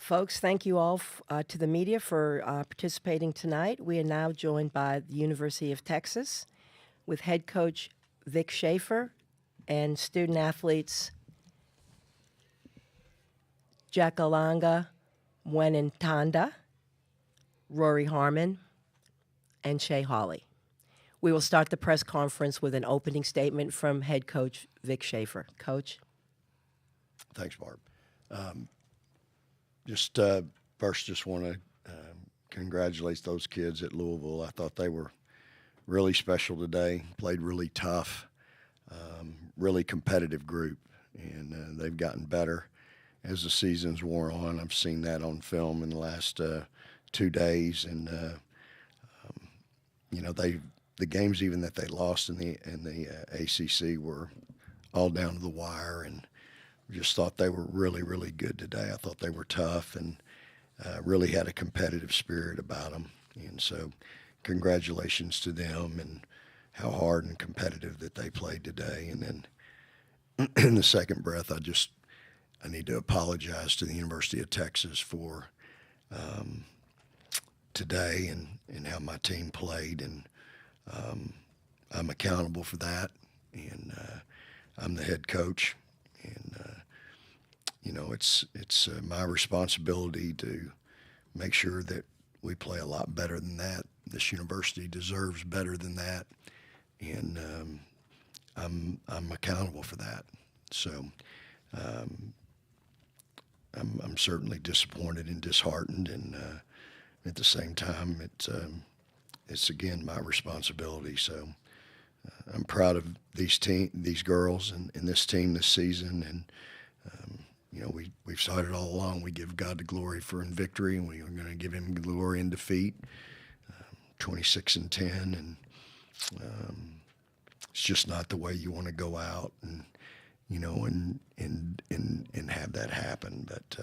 Folks, thank you all to the media for participating tonight. We are now joined by the University of Texas with head coach Vic Schaefer and student athletes Jakalanga Mwenentanda, Rory Harmon, and Shay Hawley. We will start the press conference with an opening statement from head coach Vic Schaefer. Coach. Thanks, Barb. First want to congratulate those kids at Louisville. I thought they were really special today, played really tough, really competitive group, and they've gotten better as the season's wore on. I've seen that on film in the last 2 days, and the games even that they lost in the ACC were all down to the wire, and just thought they were really, really good today. I thought they were tough and really had a competitive spirit about them. And so congratulations to them and how hard and competitive that they played today. And then in the second breath, I need to apologize to the University of Texas for today and how my team played. And I'm accountable for that. And I'm the head coach. And it's my responsibility to make sure that we play a lot better than that. This university deserves better than that, and I'm accountable for that. So I'm certainly disappointed and disheartened, and at the same time, it's again my responsibility. So I'm proud of these girls and this team this season, and we've said it all along. We give God the glory for in victory, and we are going to give Him glory in defeat. 26-10, and it's just not the way you want to go out and and have that happen. But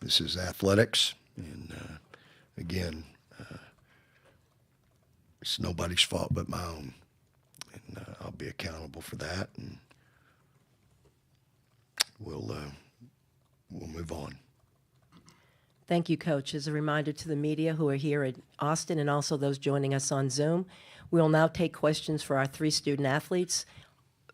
this is athletics, and again, it's nobody's fault but my own, and I'll be accountable for that, and we'll move on. Thank you, Coach. As a reminder to the media who are here in Austin and also those joining us on Zoom, we will now take questions for our 3 student athletes.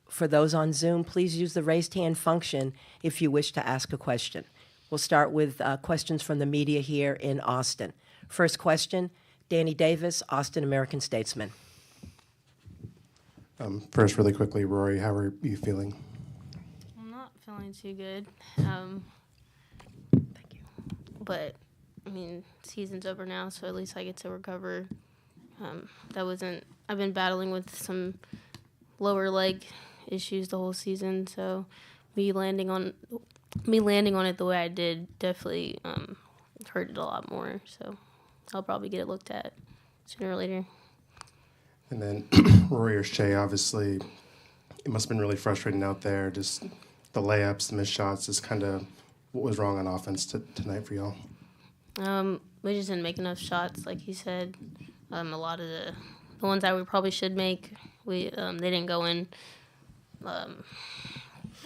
For those on Zoom, please use the raised hand function if you wish to ask a question. We'll start with questions from the media here in Austin. First question, Danny Davis, Austin American-Statesman. First, really quickly, Rory, how are you feeling? I'm not feeling too good. Thank you. But, I mean, season's over now, so at least I get to recover. I've been battling with some lower leg issues the whole season, so me landing on it the way I did definitely hurt it a lot more. So I'll probably get it looked at sooner or later. And then Rory or Shay, obviously, it must have been really frustrating out there. Just the layups, the missed shots, just kind of what was wrong on offense tonight for y'all? We just didn't make enough shots, like he said. A lot of the ones that we probably should make, they didn't go in. I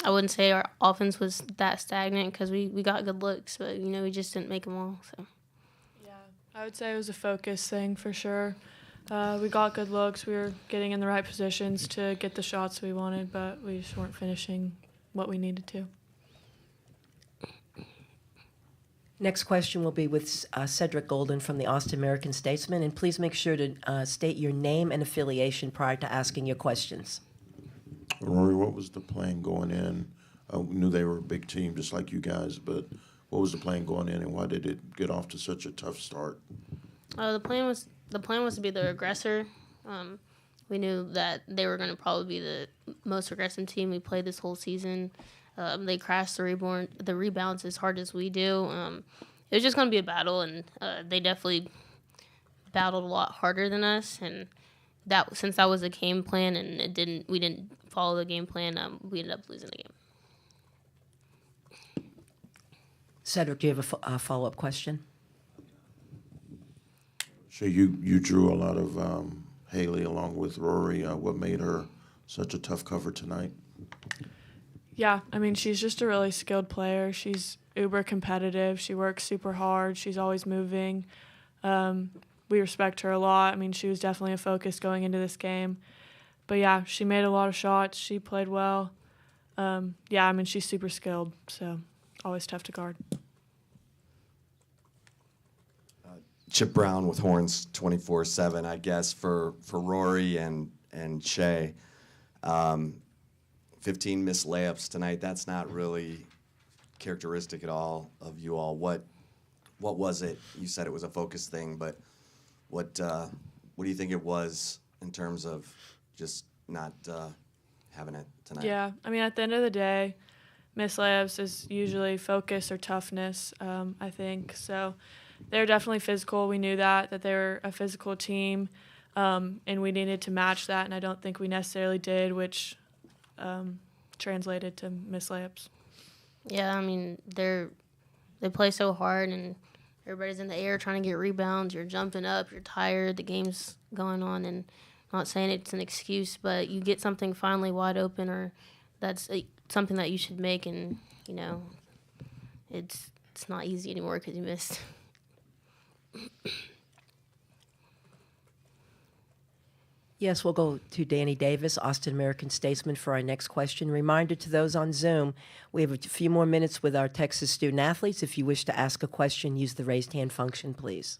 wouldn't say our offense was that stagnant because we got good looks, but, we just didn't make them all. So. Yeah, I would say it was a focus thing for sure. We got good looks. We were getting in the right positions to get the shots we wanted, but we just weren't finishing what we needed to. Next question will be with Cedric Golden from the Austin American-Statesman, and please make sure to state your name and affiliation prior to asking your questions. Rory, what was the plan going in? We knew they were a big team just like you guys, but what was the plan going in, and why did it get off to such a tough start? The plan was to be the aggressor. We knew that they were going to probably be the most aggressive team we played this whole season. They crashed the rebounds as hard as we do. It was just going to be a battle, and they definitely battled a lot harder than us. And since that was a game plan, and we didn't follow the game plan, we ended up losing the game. Cedric, do you have a follow-up question? So you drew a lot of Haley along with Rory. What made her such a tough cover tonight? Yeah, I mean, she's just a really skilled player. She's uber competitive. She works super hard. She's always moving. We respect her a lot. I mean, she was definitely a focus going into this game. But, yeah, she made a lot of shots. She played well. Yeah, I mean, she's super skilled, so always tough to guard. Chip Brown with Horns 24/7, I guess, for Rory and Shay. 15 missed layups tonight. That's not really characteristic at all of you all. What was it? You said it was a focus thing, but what do you think it was in terms of just not having it tonight? Yeah, I mean, at the end of the day, missed layups is usually focus or toughness, I think. So they're definitely physical. We knew that they were a physical team, and we needed to match that, and I don't think we necessarily did, which translated to missed layups. Yeah, I mean, they play so hard, and everybody's in the air trying to get rebounds. You're jumping up. You're tired. The game's going on, and I'm not saying it's an excuse, but you get something finally wide open, or that's something that you should make, and, you know, it's not easy anymore because you missed. Yes, we'll go to Danny Davis, Austin American-Statesman, for our next question. Reminder to those on Zoom, we have a few more minutes with our Texas student-athletes. If you wish to ask a question, use the raised hand function, please.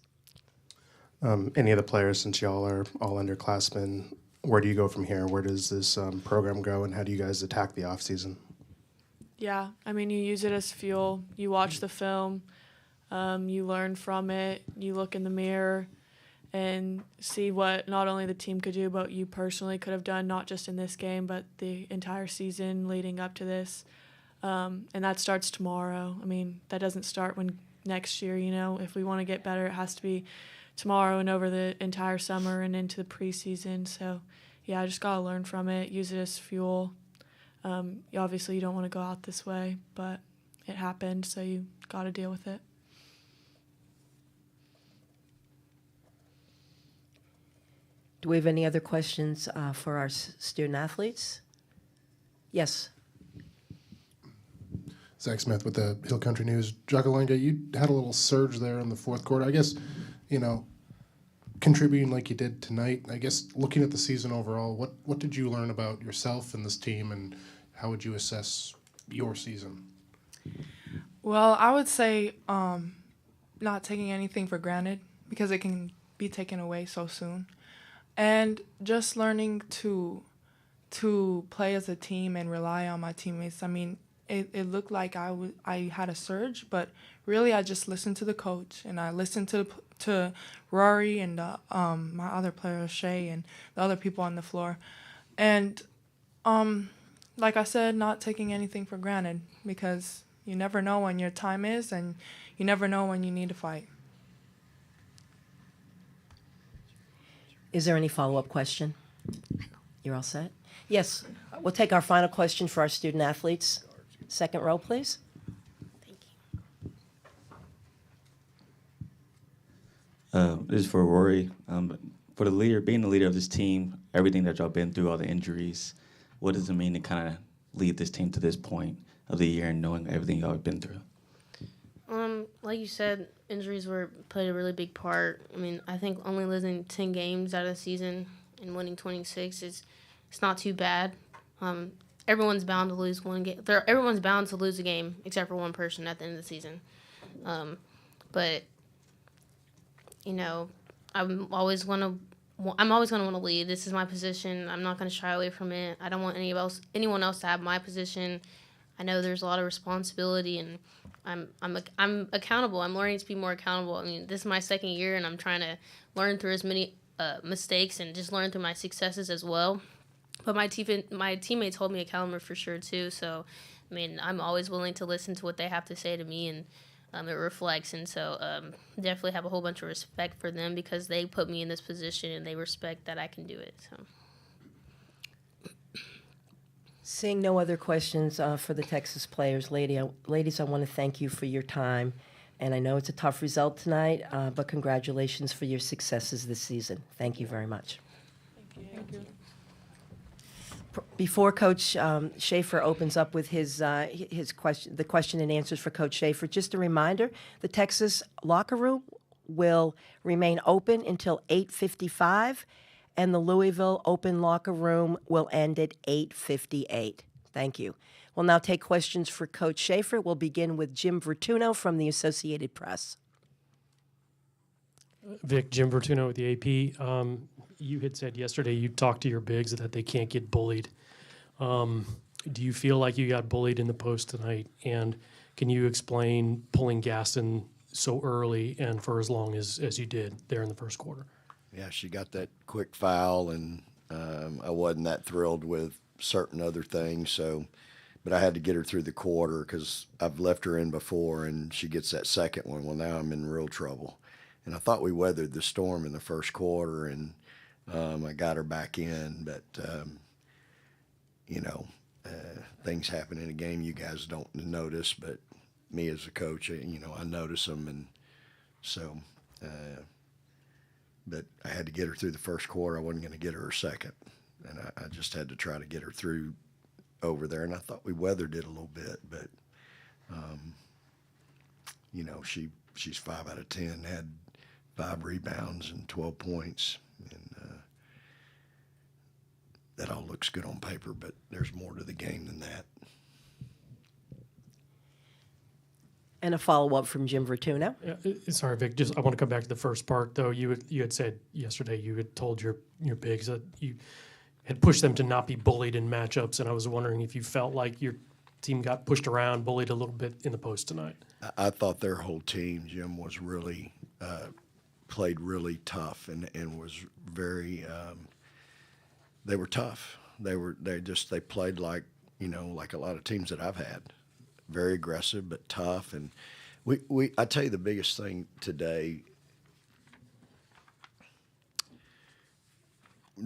Any of the players, since y'all are all underclassmen, where do you go from here? Where does this program go, and how do you guys attack the offseason? Yeah, I mean, you use it as fuel. You watch the film. You learn from it. You look in the mirror and see what not only the team could do, but you personally could have done, not just in this game, but the entire season leading up to this. And that starts tomorrow. I mean, that doesn't start when next year, you know. If we want to get better, it has to be tomorrow and over the entire summer and into the preseason. So, yeah, I just got to learn from it, use it as fuel. Obviously, you don't want to go out this way, but it happened, so you got to deal with it. Do we have any other questions for our student-athletes? Yes. Zach Smith with the Hill Country News. Jacalanga, you had a little surge there in the fourth quarter. I guess, you know, contributing like you did tonight, I guess looking at the season overall, what did you learn about yourself and this team, and how would you assess your season? Well, I would say not taking anything for granted, because it can be taken away so soon. And just learning to play as a team and rely on my teammates. I mean, it looked like I had a surge, but really I just listened to the coach, and I listened to Rory and my other player, Shay, and the other people on the floor. And like I said, not taking anything for granted, because you never know when your time is, and you never know when you need to fight. Is there any follow-up question? You're all set? Yes. We'll take our final question for our student-athletes. Second row, please. Thank you. This is for Rory. For the leader, being the leader of this team, everything that y'all been through, all the injuries, what does it mean to kind of lead this team to this point of the year and knowing everything y'all have been through? Like you said, injuries played a really big part. I mean, I think only losing 10 games out of the season and winning 26 it's not too bad. Everyone's bound to lose one game. Everyone's bound to lose a game except for one person at the end of the season. But you know, I'm always going to want to lead. This is my position. I'm not going to shy away from it. I don't want anyone else to have my position. I know there's a lot of responsibility, and I'm accountable. I'm learning to be more accountable. I mean, this is my second year, and I'm trying to learn through as many mistakes and just learn through my successes as well. But my teammates hold me accountable for sure too. So, I mean, I'm always willing to listen to what they have to say to me, and it reflects. And so, definitely have a whole bunch of respect for them, because they put me in this position and they respect that I can do it. So. Seeing no other questions for the Texas players, ladies, I want to thank you for your time. And I know it's a tough result tonight, but congratulations for your successes this season. Thank you very much. Thank you. Before Coach Schaefer opens up with his question, the question and answers for Coach Schaefer, just a reminder: the Texas locker room will remain open until 8:55, and the Louisville open locker room will end at 8:58. Thank you. We'll now take questions for Coach Schaefer. We'll begin with Jim Vertuno from the Associated Press. Vic, Jim Vertuno with the AP. You had said yesterday you talked to your bigs that they can't get bullied. Do you feel like you got bullied in the post tonight? And can you explain pulling Gaston so early and for as long as you did there in the first quarter? Yeah, she got that quick foul, and I wasn't that thrilled with certain other things. But I had to get her through the quarter because I've left her in before, and she gets that second one. Well, now I'm in real trouble. And I thought we weathered the storm in the first quarter, and I got her back in. But, things happen in a game you guys don't notice, but me as a coach, I notice them. And so, but I had to get her through the first quarter. I wasn't going to get her a second. And I just had to try to get her through over there. And I thought we weathered it a little bit, but, she's 5 out of 10, had 5 rebounds and 12 points. And that all looks good on paper, but there's more to the game than that. And a follow-up from Jim Vertuno. Sorry, Vic. I want to come back to the first part, though. You had said yesterday you had told your bigs that you had pushed them to not be bullied in matchups, and I was wondering if you felt like your team got pushed around, bullied a little bit in the post tonight. I thought their whole team, Jim, was really played really tough and was very. They were tough. They played like like a lot of teams that I've had. Very aggressive but tough, and I tell you the biggest thing today.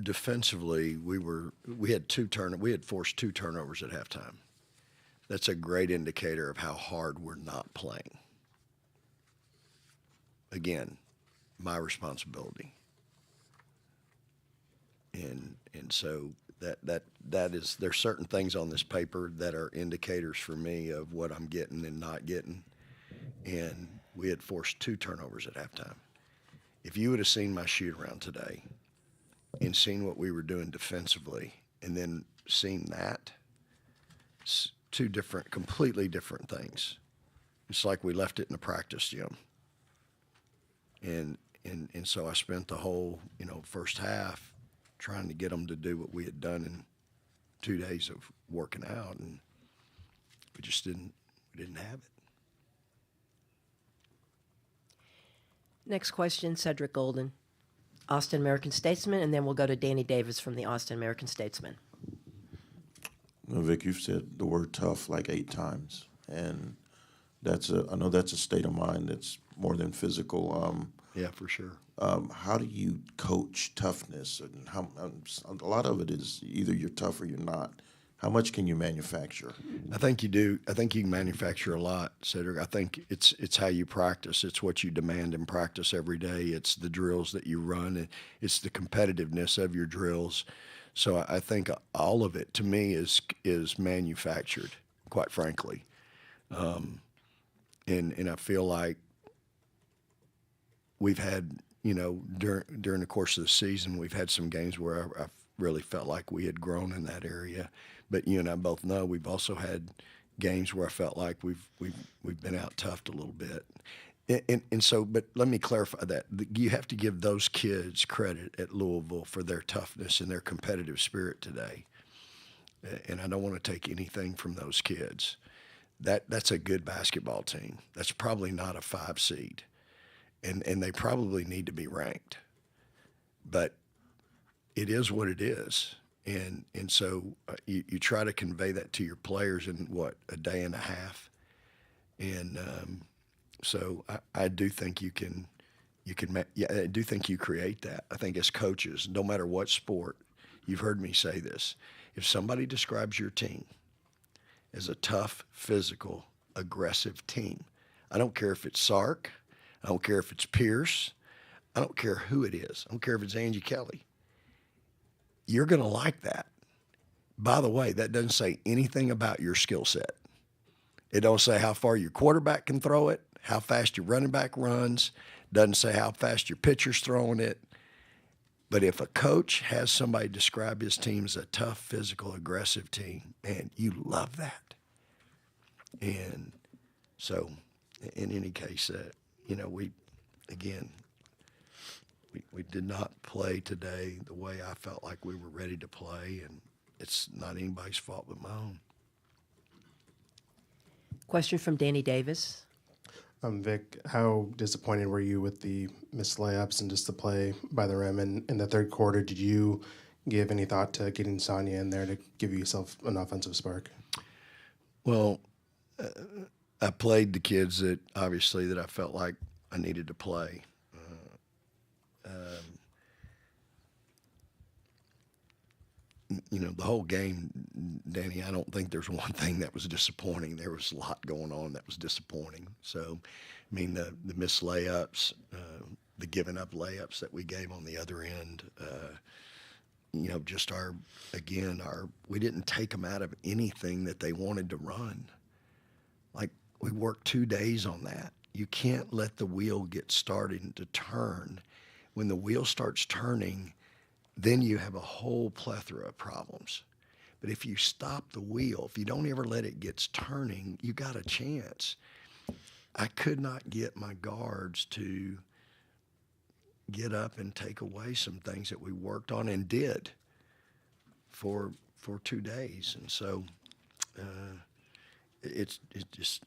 Defensively, we had forced 2 turnovers at halftime. That's a great indicator of how hard we're not playing. Again, my responsibility. And so that is, there's certain things on this paper that are indicators for me of what I'm getting and not getting. And we had forced 2 turnovers at halftime. If you would have seen my shoot around today and seen what we were doing defensively and then seen that, it's 2 completely different things. It's like we left it in the practice gym. And so I spent the whole, first half trying to get them to do what we had done in 2 days of working out, and we just didn't have it. Next question, Cedric Golden, Austin American-Statesman, and then we'll go to Danny Davis from the Austin American-Statesman. Vic, you've said the word tough like 8 times, and I know that's a state of mind that's more than physical. Yeah, for sure. How do you coach toughness? And how a lot of it is either you're tough or you're not. How much can you manufacture? I think you do. I think you can manufacture a lot, Cedric. I think it's how you practice. It's what you demand in practice every day. It's the drills that you run. It's the competitiveness of your drills. So I think all of it, to me, is manufactured, quite frankly. And I feel like we've had, during the course of the season, we've had some games where I really felt like we had grown in that area. But you and I both know we've also had games where I felt like we've been out toughed a little bit. And so, but let me clarify that. You have to give those kids credit at Louisville for their toughness and their competitive spirit today. And I don't want to take anything from those kids. That's a good basketball team. That's probably not a 5 seed. And they probably need to be ranked. But it is what it is. And so you try to convey that to your players in, a day and a half. And so I do think I do think you create that. I think as coaches, no matter what sport, you've heard me say this. If somebody describes your team as a tough, physical, aggressive team, I don't care if it's Sark, I don't care if it's Pierce, I don't care who it is, I don't care if it's Angie Kelly, you're going to like that. By the way, that doesn't say anything about your skill set. It don't say how far your quarterback can throw it, how fast your running back runs, doesn't say how fast your pitcher's throwing it. But if a coach has somebody describe his team as a tough, physical, aggressive team, man, you love that. And so, in any case, we did not play today the way I felt like we were ready to play, and it's not anybody's fault but my own. Question from Danny Davis. Vic, how disappointed were you with the missed layups and just the play by the rim in the third quarter? Did you give any thought to getting Sonya in there to give yourself an offensive spark? Well, I played the kids that I felt like I needed to play. The whole game, Danny, I don't think there's one thing that was disappointing. There was a lot going on that was disappointing. So, the missed layups, the giving up layups that we gave on the other end, we didn't take them out of anything that they wanted to run. Like, we worked 2 days on that. You can't let the wheel get started to turn. When the wheel starts turning, then you have a whole plethora of problems. But if you stop the wheel, if you don't ever let it get turning, you got a chance. I could not get my guards to get up and take away some things that we worked on and did for 2 days. And so it's just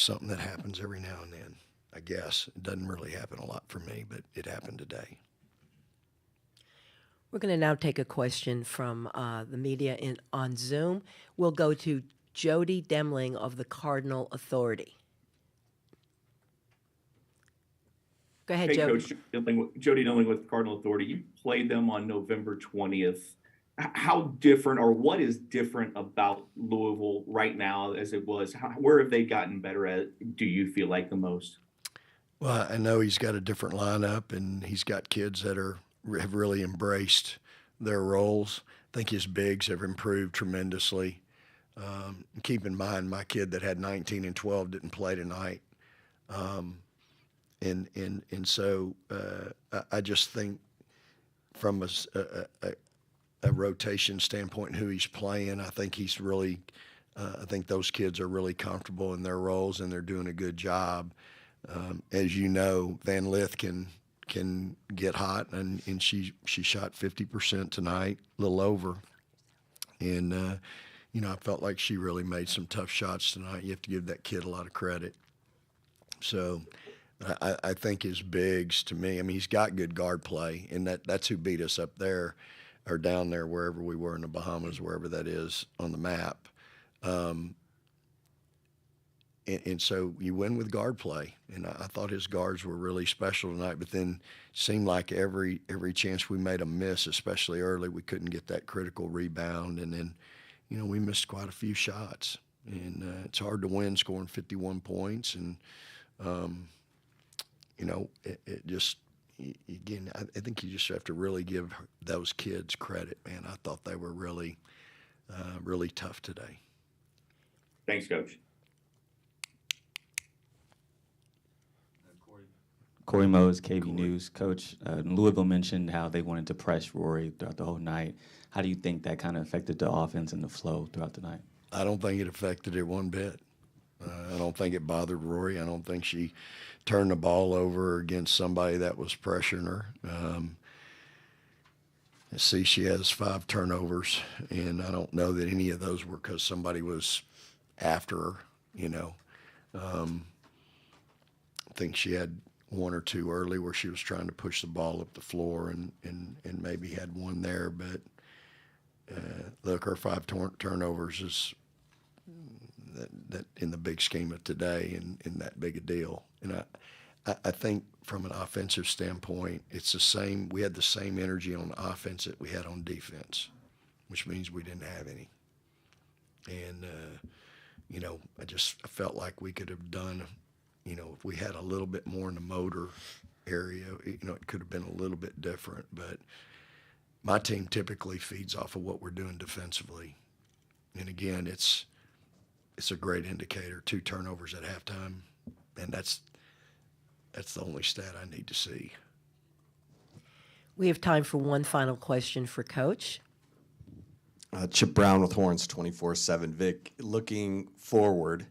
something that happens every now and then. I guess it doesn't really happen a lot for me, but it happened today. We're going to now take a question from the media on Zoom. We'll go to Jody Demling of the Cardinal Authority. Go ahead, Hey, Jody. Coach. Jody Demling with Cardinal Authority. You played them on November 20th. How different, or what is different about Louisville right now as it was? Where have they gotten better at, do you feel like, the most? Well, I know he's got a different lineup, and he's got kids that have really embraced their roles. I think his bigs have improved tremendously. Keep in mind, my kid that had 19 and 12 didn't play tonight. So I just think from a rotation standpoint, who he's playing, I think he's really, I think those kids are really comfortable in their roles, and they're doing a good job. As you know, Van Lith can get hot, and she shot 50% tonight, a little over. And, I felt like she really made some tough shots tonight. You have to give that kid a lot of credit. So I think his bigs, to me, he's got good guard play, and that's who beat us up there or down there, wherever we were in the Bahamas, wherever that is on the map. And so you win with guard play, and I thought his guards were really special tonight. But then it seemed like every chance we made a miss, especially early, we couldn't get that critical rebound, and then we missed quite a few shots. And it's hard to win scoring 51 points, and it just, again, I think you just have to really give those kids credit, man. I thought they were really really tough today. Thanks, Coach. Corey Mose, KB News. Coach, Louisville mentioned how they wanted to press Rory throughout the whole night. How do you think that kind of affected the offense and the flow throughout the night? I don't think it affected it one bit. I don't think it bothered Rory. I don't think she turned the ball over against somebody that was pressuring her. See, she has 5 turnovers, and I don't know that any of those were because somebody was after her, I think she had 1 or 2 early where she was trying to push the ball up the floor and maybe had 1 there. But, look, her 5 turnovers is that in the big scheme of today and that big a deal. And I think from an offensive standpoint, it's the same. We had the same energy on offense that we had on defense, which means we didn't have any. And, I felt like we could have done, if we had a little bit more in the motor, area, it could have been a little bit different, but my team typically feeds off of what we're doing defensively. And again, it's a great indicator. 2 turnovers at halftime, and that's the only stat I need to see. We have time for one final question for Coach. Chip Brown with Horns 24/7. Vic, looking forward,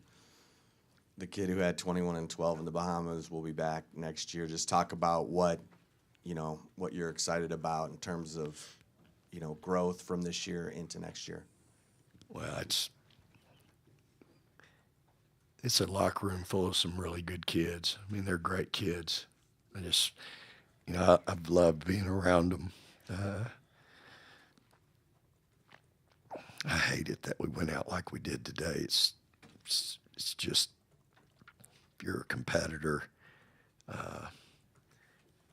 the kid who had 21 and 12 in the Bahamas will be back next year. Just talk about what you're excited about in terms of, growth from this year into next year. Well, it's a locker room full of some really good kids. I mean, they're great kids. I just, I've loved being around them. I hate it that we went out like we did today. It's just, if you're a competitor,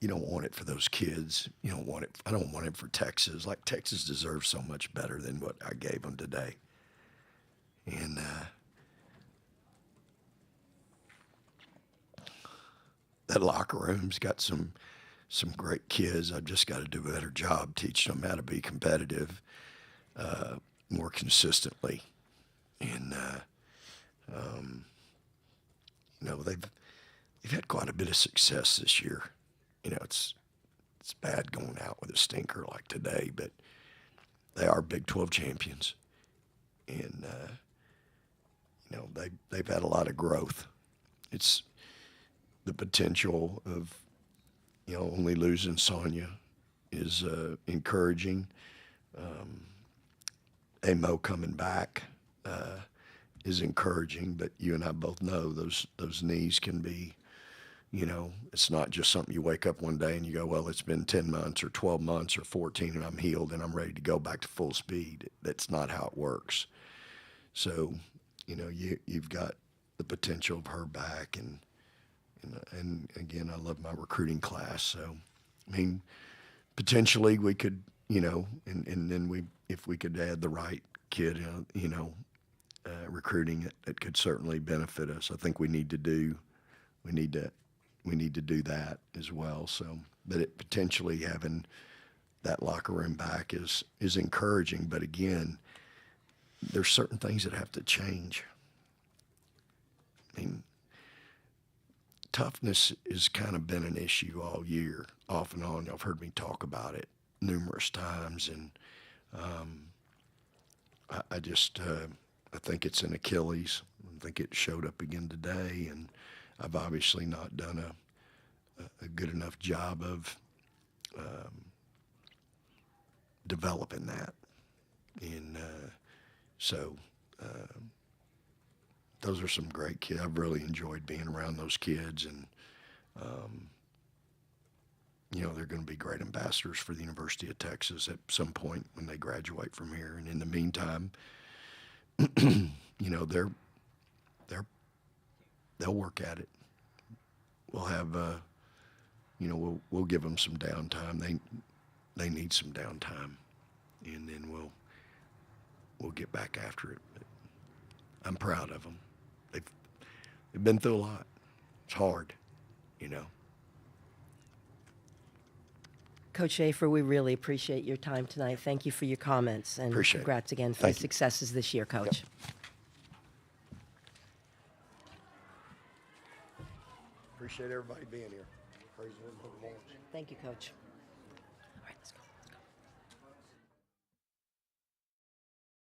you don't want it for those kids. You don't want it. I don't want it for Texas. Like, Texas deserves so much better than what I gave them today. And that locker room's got some great kids. I've just got to do a better job teaching them how to be competitive more consistently. And they've had quite a bit of success this year. It's bad going out with a stinker like today, but they are Big 12 champions, and they've had a lot of growth. It's the potential of only losing Sonia is encouraging. Amo coming back is encouraging, but you and I both know those knees can be. It's not just something you wake up one day and you go, well, it's been 10 months or 12 months or 14 and I'm healed and I'm ready to go back to full speed. That's not how it works. So, you've got the potential of her back, and again, I love my recruiting class. So, I mean, potentially we could, and then if we could add the right kid, recruiting it could certainly benefit us. I think we need to do that as well. So, but it potentially having that locker room back is encouraging. But again, there's certain things that have to change. I mean, toughness has kind of been an issue all year, off and on. Y'all have heard me talk about it numerous times, and I think it's an Achilles. I think it showed up again today, and I've obviously not done a good enough job of developing that. And so those are some great kids. I've really enjoyed being around those kids, and they're going to be great ambassadors for the University of Texas at some point when they graduate from here. And in the meantime, they'll work at it. We'll have, we'll give them some downtime. They need some downtime, and then we'll get back after it. But I'm proud of them. They've been through a lot. It's hard, Coach Schaefer, we really appreciate your time tonight. Thank you for your comments, and Appreciate it. congrats again for Thank the you. successes this year, Coach. Appreciate everybody being here. Praise the Lord. Thank you, Coach.